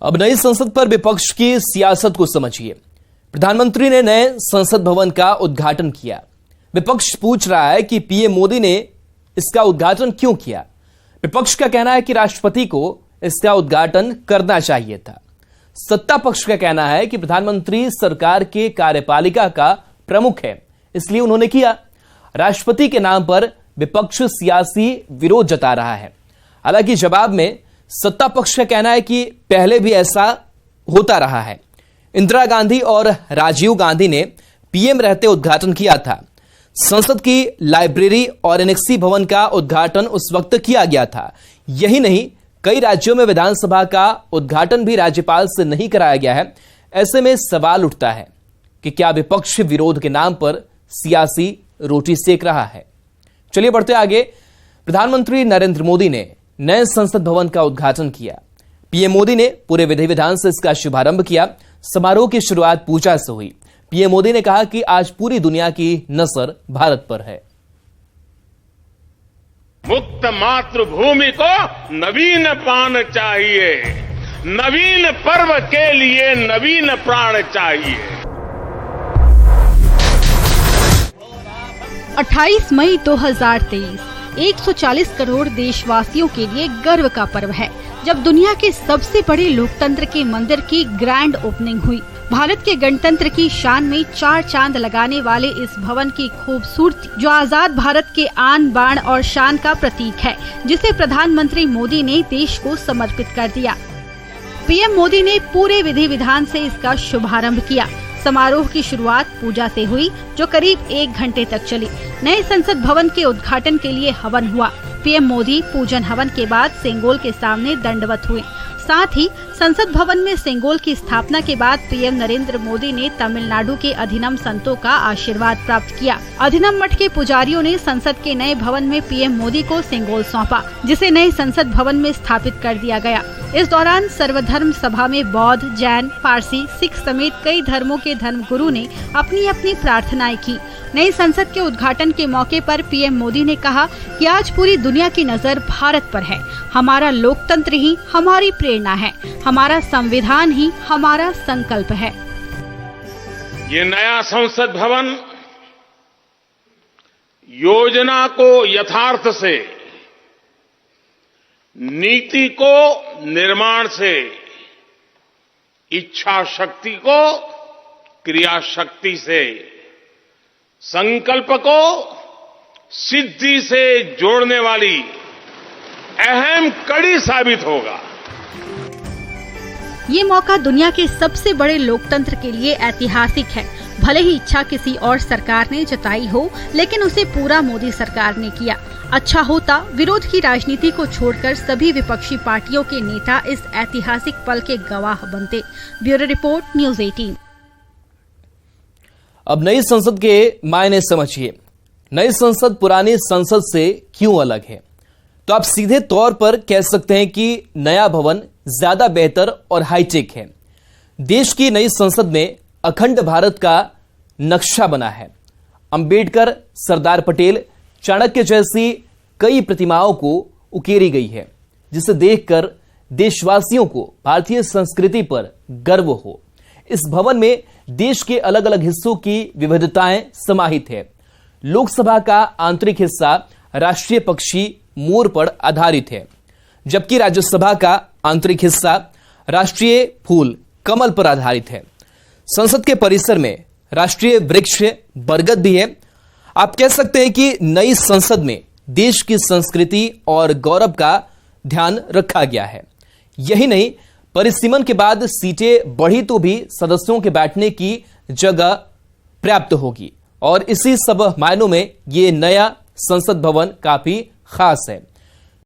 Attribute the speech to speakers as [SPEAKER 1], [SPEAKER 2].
[SPEAKER 1] अब नई संसद पर विपक्ष की सियासत को समझिए। प्रधानमंत्री ने नए संसद भवन का उद्घाटन किया। विपक्ष पूछ रहा है कि पीएम मोदी ने इसका उद्घाटन क्यों किया। विपक्ष का कहना है कि राष्ट्रपति को इसका उद्घाटन करना चाहिए था। सत्ता पक्ष का कहना है कि प्रधानमंत्री सरकार के कार्यपालिका का प्रमुख है, इसलिए उन्होंने किया। राष्ट्रपति के नाम पर विपक्ष सियासी विरोध जता रहा है। हालांकि जवाब में सत्ता पक्ष का कहना है कि पहले भी ऐसा होता रहा है। इंदिरा गांधी और राजीव गांधी ने पीएम रहते उद्घाटन किया था। संसद की लाइब्रेरी और एनेक्सी भवन का उद्घाटन उस वक्त किया गया था। यही नहीं, कई राज्यों में विधानसभा का उद्घाटन भी राज्यपाल से नहीं कराया गया है। ऐसे में सवाल उठता है कि क्या विपक्ष विरोध के नाम पर सियासी रोटी सेक रहा है। चलिए बढ़ते आगे। प्रधानमंत्री नरेंद्र मोदी ने नए संसद भवन का उद्घाटन किया। पीएम मोदी ने पूरे विधि विधान से इसका शुभारंभ किया। समारोह की शुरुआत पूजा से हुई। पीएम मोदी ने कहा कि आज पूरी दुनिया की नजर भारत पर है।
[SPEAKER 2] मुक्त मातृभूमि को नवीन प्राण चाहिए, नवीन पर्व के लिए नवीन प्राण चाहिए।
[SPEAKER 3] 28 मई 2023 140 करोड़ देशवासियों के लिए गर्व का पर्व है, जब दुनिया के सबसे बड़े लोकतंत्र के मंदिर की ग्रैंड ओपनिंग हुई। भारत के गणतंत्र की शान में 4 चांद लगाने वाले इस भवन की खूबसूरती, जो आजाद भारत के आन बान और शान का प्रतीक है, जिसे प्रधानमंत्री मोदी ने देश को समर्पित कर दिया। पीएम मोदी ने पूरे विधि विधान से इसका शुभारंभ किया। समारोह की शुरुआत पूजा से हुई, जो करीब 1 घंटे तक चली। नए संसद भवन के उद्घाटन के लिए हवन हुआ। पीएम मोदी पूजन हवन के बाद सेंगोल के सामने दंडवत हुए। साथ ही संसद भवन में सेंगोल की स्थापना के बाद पीएम नरेंद्र मोदी ने तमिलनाडु के अधिनम संतों का आशीर्वाद प्राप्त किया। अधिनम मठ के पुजारियों ने संसद के नए भवन में पीएम मोदी को सेंगोल सौंपा, जिसे नए संसद भवन में स्थापित कर दिया गया। इस दौरान सर्वधर्म सभा में बौद्ध, जैन, पारसी, सिख समेत कई धर्मों के धर्मगुरु ने अपनी अपनी प्रार्थनाएं की। नई संसद के उद्घाटन के मौके पर पीएम मोदी ने कहा कि आज पूरी दुनिया की नजर भारत पर है। हमारा लोकतंत्र ही हमारी प्रेरणा है, हमारा संविधान ही हमारा संकल्प है।
[SPEAKER 2] ये नया संसद भवन योजना को यथार्थ से, नीति को निर्माण से, इच्छा शक्ति को क्रिया शक्ति से, संकल्प को सिद्धि से जोड़ने वाली अहम कड़ी साबित होगा।
[SPEAKER 3] ये मौका दुनिया के सबसे बड़े लोकतंत्र के लिए ऐतिहासिक है। भले ही इच्छा किसी और सरकार ने जताई हो, लेकिन उसे पूरा मोदी सरकार ने किया। अच्छा होता विरोध की राजनीति को छोड़कर सभी विपक्षी पार्टियों के नेता इस ऐतिहासिक पल के गवाह बनते। Bureau report, news 18।
[SPEAKER 1] अब नई संसद के मायने समझिए। नई संसद पुरानी संसद से क्यों अलग है? तो आप सीधे तौर पर कह सकते हैं कि नया भवन ज्यादा बेहतर और हाईटेक है। देश की नई संसद में अखंड भारत का नक्शा बना है। अंबेडकर, सरदार पटेल, चाणक्य जैसी कई प्रतिमाओं को उकेरी गई है, जिसे देखकर देशवासियों को भारतीय संस्कृति पर गर्व हो। इस भवन में देश के अलग अलग हिस्सों की विविधताएं समाहित है। लोकसभा का आंतरिक हिस्सा राष्ट्रीय पक्षी मोर पर आधारित है, जबकि राज्यसभा का आंतरिक हिस्सा राष्ट्रीय फूल कमल पर आधारित है। संसद के परिसर में राष्ट्रीय वृक्ष बरगद भी है। आप कह सकते हैं कि नई संसद में देश की संस्कृति और गौरव का ध्यान रखा गया है। यही नहीं, परिसीमन के बाद सीटें बढ़ी तो भी सदस्यों के बैठने की जगह पर्याप्त होगी, और इसी सब मायनों में ये नया संसद भवन काफी खास है।